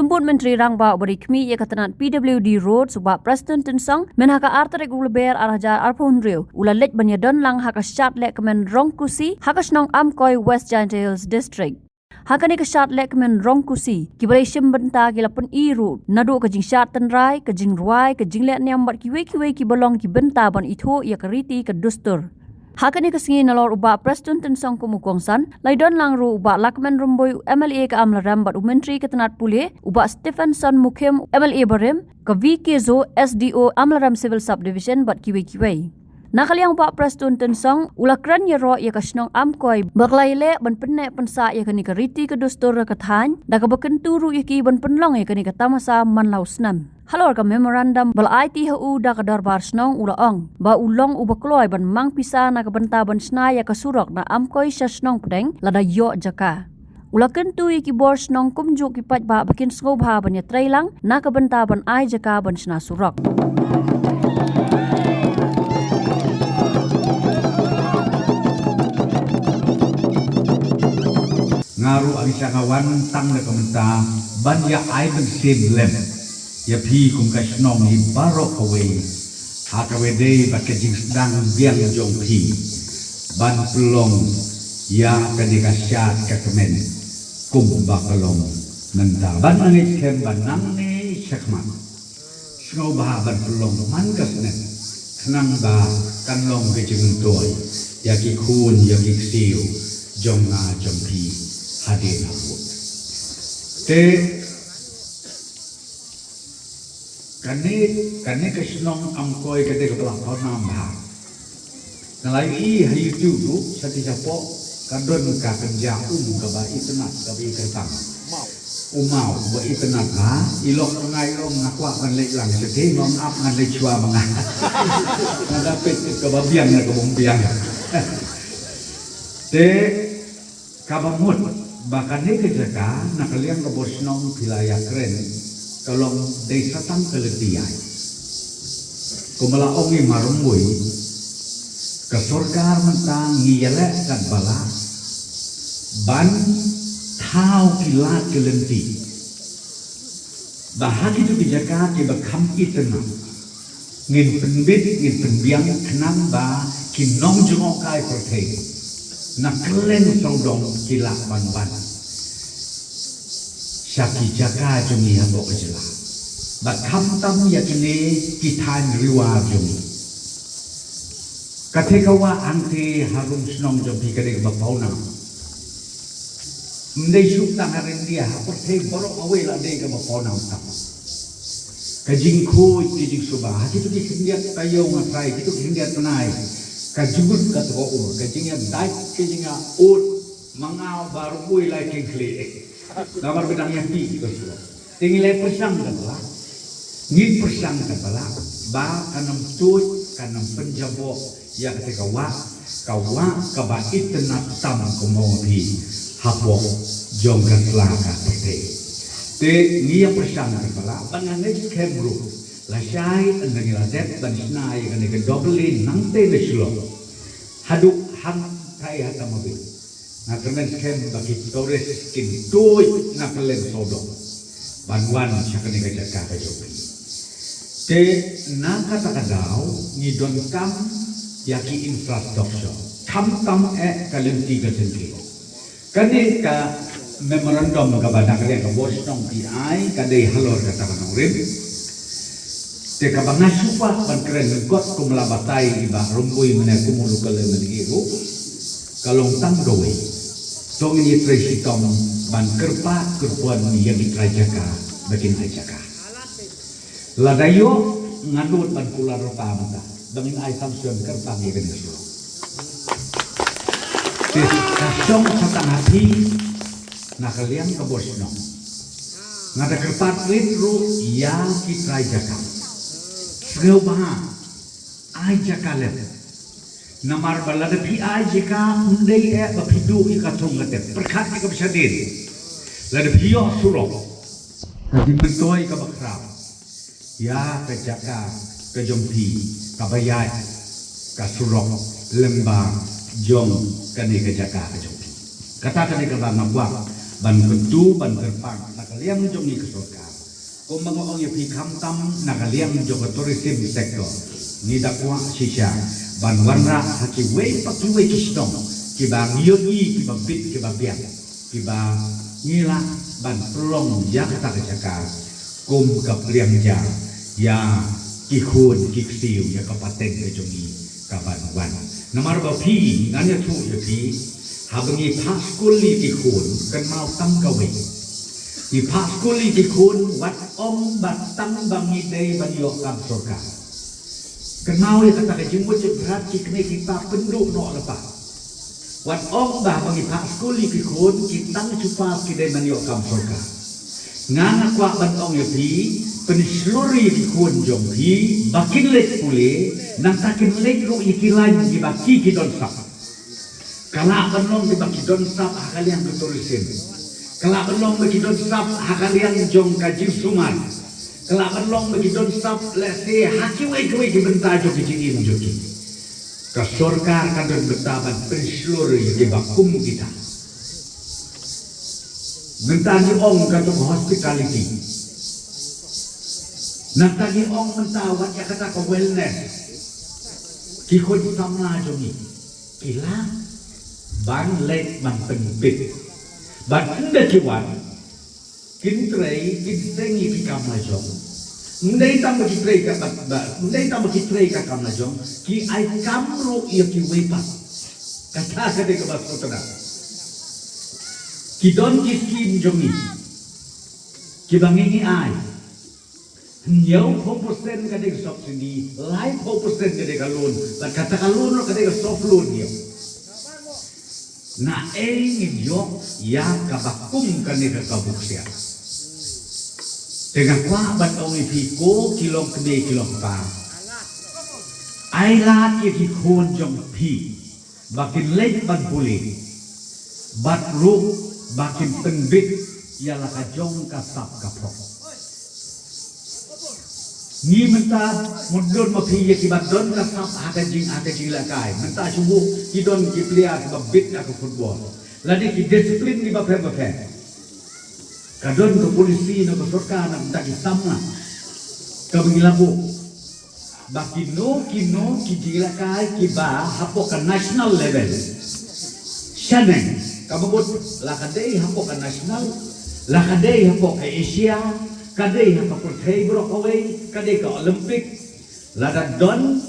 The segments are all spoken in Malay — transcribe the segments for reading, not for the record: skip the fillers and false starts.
Sumput Menteri Rangba berikmi ia katanat PWD Road subak Preston Tensong menhaka arterek uleber arhajar arpunriu ulalet banyadon lang haka syat lek kemen Rongkusi haka snong Amkoi West Giant Hills District. Hakani ke syat lek kemen Rongkusi kibalai benta gilapun road nadu ke jing syat tenrai ke jing ruai ke jing lek nyambat kiwe ki bolong ki benta ban itu ia keriti ke dustur. Hakani kesingi nalor ubak Preston Tensong kumukongsan, laidon langru ubak Lakman Rumboy MLA ke Amlaram bat Menteri ketenat pulih, ubak Stephenson Mukim MLA Barim, ke VK Zo SDO Amlaram Civil Subdivision bat kiwe-kiwe. Nakaliang ubak Preston Tensong, ulakran ya ro ya kasnong Amkoi, baklaile ban penek pensa ya kani keriti ke dustur kethan, da ke bekenturu ya ki ban penlong ya kani ketamasa manlausnam. Halor ka memorandum bal ITHU da ka darbar snong ulaong ba ulong ubakloy ban mang pisa na ka benta ban snaya ka surok na Amkoi sa snong pedeng lada yo jaka. Ulaken tu iki bor snong kumju ki pat ba bakin skobha ban ya trailang na ka benta ban ai jaka ban sna surok. Ngaru abisa ngawan tang na kamenta ban ya ai ben sim lem. Ya pi kum kasnong hi barok away hakawe day bat kajing sedang biang jong pi ban pelong ya kadika syat kakemen kum bakalong nanda ban nangit kem ban nang ne syakman snow bah ban pelong man kasnet kenang ba kanlong kajing toy ya ki kun ya ki siu jong na jong pi hadina put te Kani kesenong Amkoi kade kebelah kau nambah. Nalai hayu dulu sati sapo kadon ka kerja kaba itenat kabi kertang. Umau ba itenat ha ilok ngai long ngakwa kan lek lang sedih ngom ap ngan lek chua mangah. Ngadapet ke babiang na ke bombiang. Te kabamut bahkan ni kerja nakaliang ke bosnong wilayah keren. Kalau desa tang keletiai, kumala ongi marumui, kesorgar mentang ngiyelek kan bala, ban tau kilat kelenti, bahagi tu dijaka ke bakam itena, ngin penbit ngin penbiang kenang ba kinong jengokai pertei, nak kelen saudong kilat ban. Syaki jaka jumi hambok kejelah. Bakam tam yakini kitan riwa jumi. Katekawa angti harum senong jumi kadek bapauna. Mendai syukta ngarin dia pertei borok away lah dek bapauna tam. Kajing kuy kajing subah. Itu dikendiat kayo ngatrai. Itu dikendiat penai. Kajugut katuwa kajingnya daik kajingnya ut mangau baru kuy lai kengkli. Gambar bedang yang tinggi bersama. Tinggi leh persang kepala, ngin persang kepala, ba kanam tuj kanam penjabo ya ketika kawa kaba itenat tam kemohi hapok jongkat laka pete. Te ngia persang kepala, banganek kebru, lasai endengi ladet dan snai kene ke dobelin nang te beslo. Haduk ham kai hatamabi. Na kemen kem bagi tores kin doi na kelen sodong banwan syakani kajaka kajopi te na kata kadau ngidon kam yaki infrastruktur kam kalen tiga senti kani ka memorandum ka badang kalian ka bos nong PI kadai halor kata manorim te ka bangasupa ban keren got kumlabatai iba rumbui mena kumulu kale meniru kalong tang doi tong ini tresi tom ban kerpa kerpuan yang dikerajaka bagian ajaka ladayo nganut ban kula ropa mata bangin ai sam suam kerpa ni kan sulo kasong satang hati nakalian ke bosno ngada kerpat litru yang dikerajaka seubaha ajaka lep namar balada PI jika undai bapidu ikatung kate perkat ka bisadin lada pio surok di mentoi ka bakrab ya ka jaka ka jompi ka bayai ka surok lembang jong kani ka jaka ka jompi kata kani ka bang ban ketu ban kerpang liang jong ni kesorka. Kung mga ong yapi kamtam nakaliang jong tourism sector. Ni dakwa sisya banwanra hakiway pakiway kisdong kiba ngiyogi kiba bit kiba biak kiba ngila ban pelong ya kata kecakar kum kapriang ja ya kihun kiksiu ya kapaten kejongi kaban wan namar ba pi nganya tu ya pi habengi paskuli kihun kan mau tam kawe di paskuli kihun wat om batang bangi dei banyo kam surga kenal ya kata kejimut berat kini kita penduk no lepas. Wat om bah bagi pak skuli kikun kita cupa kidai maniok kam surga. Ngana kuak ban ong ya pi pensluri kikun jom pi bakin lek pule nang takin lek ro ikilan di baki kidon sap. Kala penong di baki don sap hakalian ketulisin. Kala penong baki don sap hakalian jom kajib suman. Kelaban long bagi don stop lese haki wei bentar jo kecingin jo ki. Kasorka kan don betaban penslur di bakum kita. Bentar ni ong kan jo hospitality. Nanti ni ong mentawat ya kata ko wellness. Kikon samla jo ni. Kila ban lek man penbit. Ban enda kiwan kintrei kinsengi ki kam na jong ndai tam ki trei ka ndai tam ki trei ka kam na jong ki ai kam ro ia ki wepa kata ka de ka bas kotana ki don ki skim jongi ki bangi ai nhiều 4% ka de subsidy lai 4% ka de ka loan ba kata ka loan ka de ka soft loan nhiều na ngin yo ya ka bakum ka ne ka buksia dengan kuah ban ong ipiko kilong kene kilong pa ai la ki khon jong pi bakin lek ban bule bat ru bakin penbit ialah ka jong ka sap ka prok ni menta mudon ma pi ya ki bat don ka sap ada jing la kai menta chubu ki don ki player ka bit ka football ladi ki disiplin ni ba phe kadon ke polisi na kesorka na tak sama ka mengilabu bakino kino kijila kai kiba hapo ka national level shaneng kabut la kadai hapo ka national la kadai hapo ka Asia kadai hapo ka Thailand away kadai ka Olympic la don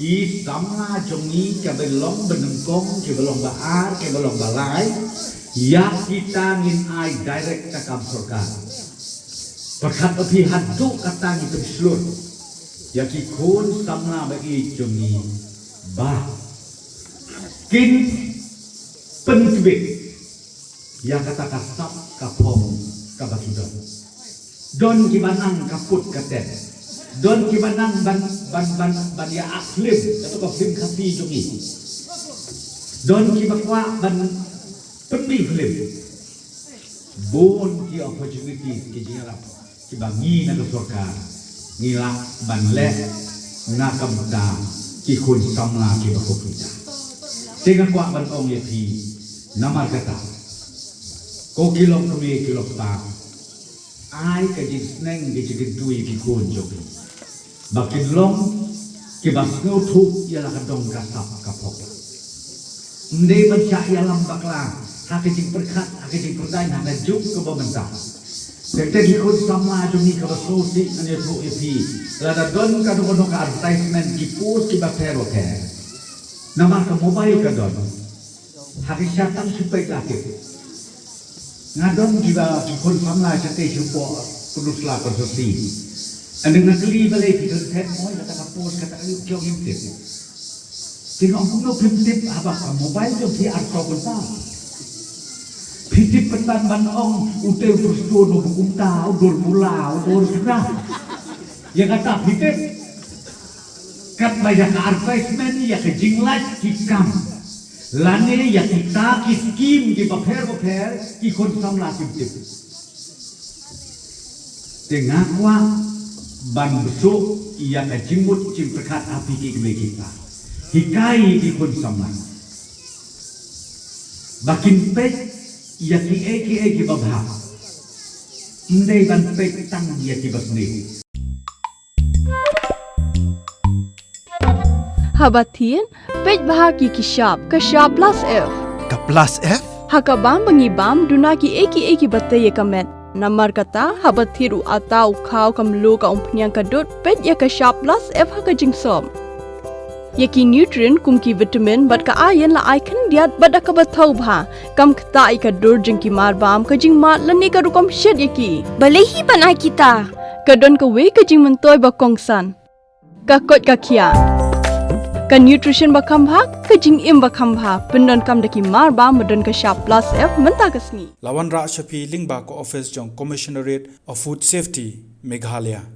ki sama jongi ka belong benengkong ki belong baar ki belong balai ya kita ngin ai direct ka kam surga perkat api hadu kata ni terslur ya ki khon samna bagi jongi ba kin pentbit ya kata kasap kapong kabakidon don ki banang kaput katen don ki banang ban ya aklim atau ka film kapi jongi don ki bakwa ban penting film bon ki opportunity ki jingalap ki bangi na surga ngila banle na kamta ki khun samla ki bakopita dengan kwa ban ong ye pi namar kata ko kilok kami kilok pa ai ka jin sneng ki jigin tui ki khun jogi bakin long ki basno thu ya la kadong kasap kapok ndai baca ya lambak la hakijing perkat hakijing perdai na juk ke bentang Dekte ikut sama jungi ke solusi ane tu ipi lada don ka don ka advertisement ki post ki bakero ke nama ke mobile ka don hari syatan supaya laki ngadon jiba ikut sama jate jupo kudus la konsorsi ane ngakli balai fitur tet moi kata post kata kyo himtip tinggal kuno himtip apa ka mobile jo fi arto bentar Pitip petan ban ong utel perstuan no bukunta udor mula udor sudah ya kata pitip kat banyak advertisement ya ke jinglat kikam lane ya kita kiskim di paper ki kon samla pitip tengah wa ban besuk ya ke jimut cim perkat api ki kita hikai di kon samla bakin pet ya ki babha Mendai ban petang dia tiba ni. Habatin, pej bahagi kishab plus F. Ka plus F? Hakabam bangibam dunaki eki bataya kamet. Namar kata habatiru atau kau kamlu ka umpnyang kadut pej ya kishab plus F haka jingsom. Yaki nutrient kumki vitamin bat ka ayan la icon diat bada ka batau bha. Kam kata ika dur jingki marbam ka jing mat lani ka rukom shed yaki. Balehi panai kita. Kadon ka we ka jing mentoy ba kongsan. Ka kot ka kia. Ka nutrition ba kambha ka jing im ba kambha pendon kam daki marba medon ka sharp plus F menta kasni. Lawan Ra Shafi Lingba ko office jong Commissionerate of Food Safety Meghalaya.